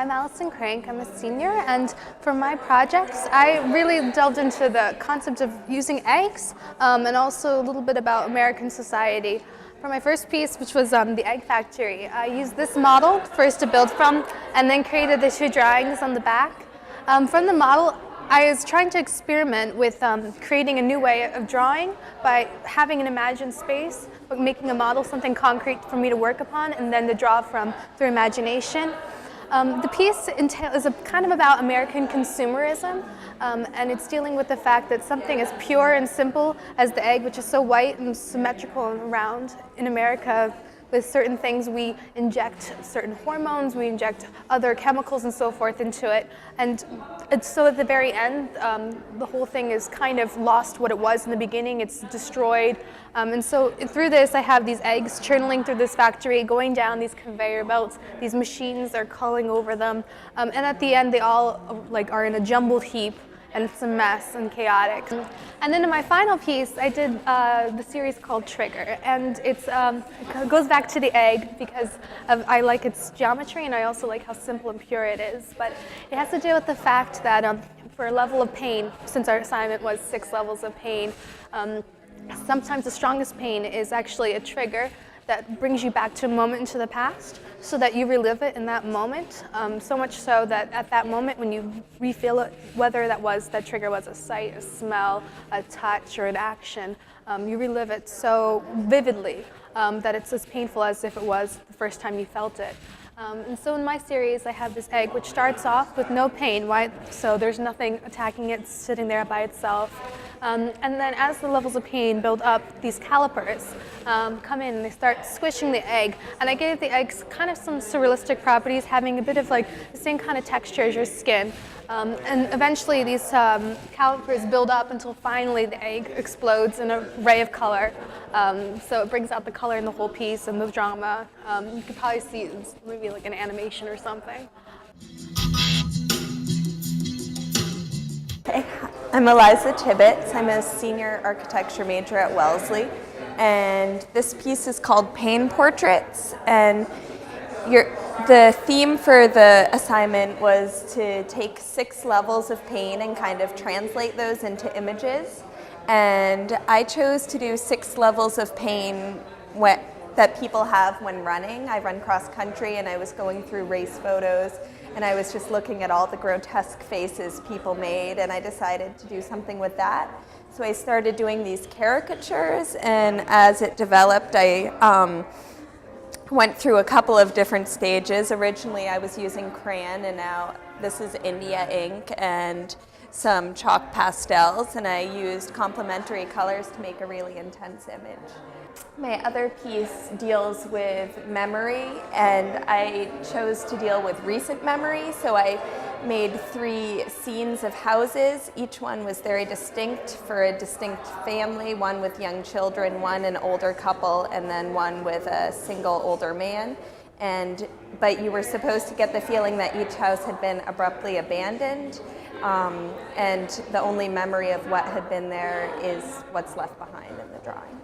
I'm Allison Crank. I'm a senior, and for my projects, I really delved into the concept of using eggs and also a little bit about American society. For my first piece, which was the egg factory, I used this model first to build from and then created the two drawings on the back. From the model, I was trying to experiment with creating a new way of drawing by having an imagined space, but making a model something concrete for me to work upon and then to draw from through imagination. The piece is kind of about American consumerism, and it's dealing with the fact that something as pure and simple as the egg, which is so white and symmetrical and round in America, with certain things we inject certain hormones, we inject other chemicals and so forth into it. And so at the very end, the whole thing is kind of lost what it was in the beginning, it's destroyed. And so through this, I have these eggs churning through this factory, going down these conveyor belts, these machines are culling over them. And at the end, they all are in a jumbled heap. And it's a mess and chaotic. And then in my final piece, I did the series called Trigger, and it goes back to the egg because I like its geometry, and I also like how simple and pure it is. But it has to do with the fact that for a level of pain, since our assignment was 6 levels of pain, sometimes the strongest pain is actually a trigger that brings you back to a moment into the past so that you relive it in that moment, so much so that at that moment when you refeel it, whether that trigger was a sight, a smell, a touch, or an action, you relive it so vividly that it's as painful as if it was the first time you felt it. And so in my series, I have this egg which starts off with no pain, so there's nothing attacking it, it's sitting there by itself. And then as the levels of pain build up, these calipers come in and they start squishing the egg. And I gave the eggs kind of some surrealistic properties, having a bit of the same kind of texture as your skin. And eventually these calipers build up until finally the egg explodes in a ray of color. So it brings out the color in the whole piece and the drama. You could probably see it's maybe like an animation or something. Hey, I'm Eliza Tibbetts. I'm a senior architecture major at Wellesley, and this piece is called Pain Portraits. And the theme for the assignment was to take 6 levels of pain and kind of translate those into images. And I chose to do 6 levels of pain that people have when running. I run cross country, and I was going through race photos, and I was just looking at all the grotesque faces people made, and I decided to do something with that. So I started doing these caricatures, and as it developed, I went through a couple of different stages. Originally, I was using crayon, and now this is India ink and some chalk pastels, and I used complementary colors to make a really intense image. My other piece deals with memory, and I chose to deal with recent memory, so I made 3 scenes of houses. Each one was very distinct for a distinct family, one with young children, one an older couple, and then one with a single older man. But you were supposed to get the feeling that each house had been abruptly abandoned, and the only memory of what had been there is what's left behind in the drawing.